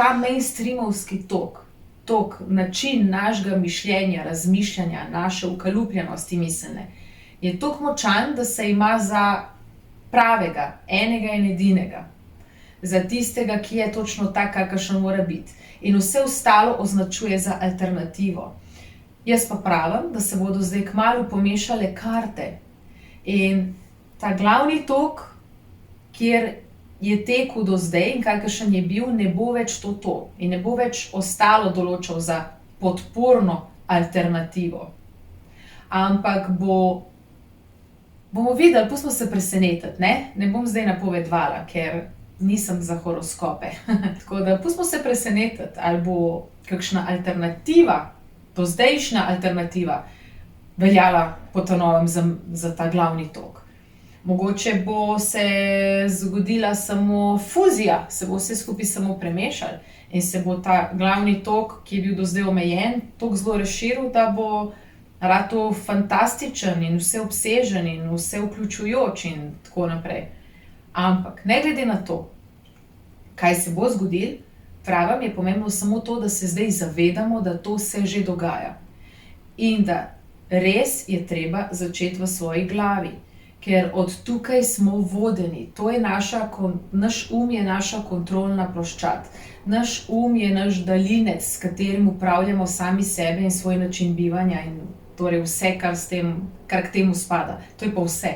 ta mainstreamovski tok, način našega mišljenja, razmišljanja, naše ukalupljenosti miselne, je toliko močan, da se ima za pravega, enega in edinega. Za tistega, ki je točno tak, kakršen mora biti. In vse ostalo označuje za alternativo. Jaz pa pravim, da se bodo zdaj kmalu pomešale karte. In ta glavni tok, kjer je tekel do zdaj in kakršen je bil, ne bo več to. In ne bo več ostalo določal za podporno alternativo. Ampak bomo videli, pustimo se presenetiti, ne? Ne bom zdaj napovedvala, ker nisem za horoskope. Tako da pustimo se presenetiti, ali bo kakšna alternativa, dozdajšnja alternativa, veljala po ta novem za ta glavni tok. Mogoče bo se zgodila samo fuzija, se bo vse skupaj samo premešalo in se bo ta glavni tok, ki je bil do zdaj omejen, toliko zelo razširil, da bo ratal fantastičen in vseobsežen in vse vključujoč in tako naprej. Ampak ne glede na to, kaj se bo zgodilo, pravim, je pomembno samo to, da se zdaj zavedamo, da to se že dogaja. In da res je treba začeti v svoji glavi. Ker od tukaj smo vodeni. To je naš je naša kontrolna ploščad. Naš je naš daljinec, s katerim upravljamo sami sebe in svoj način bivanja in torej vse, kar k temu spada. To je pa vse.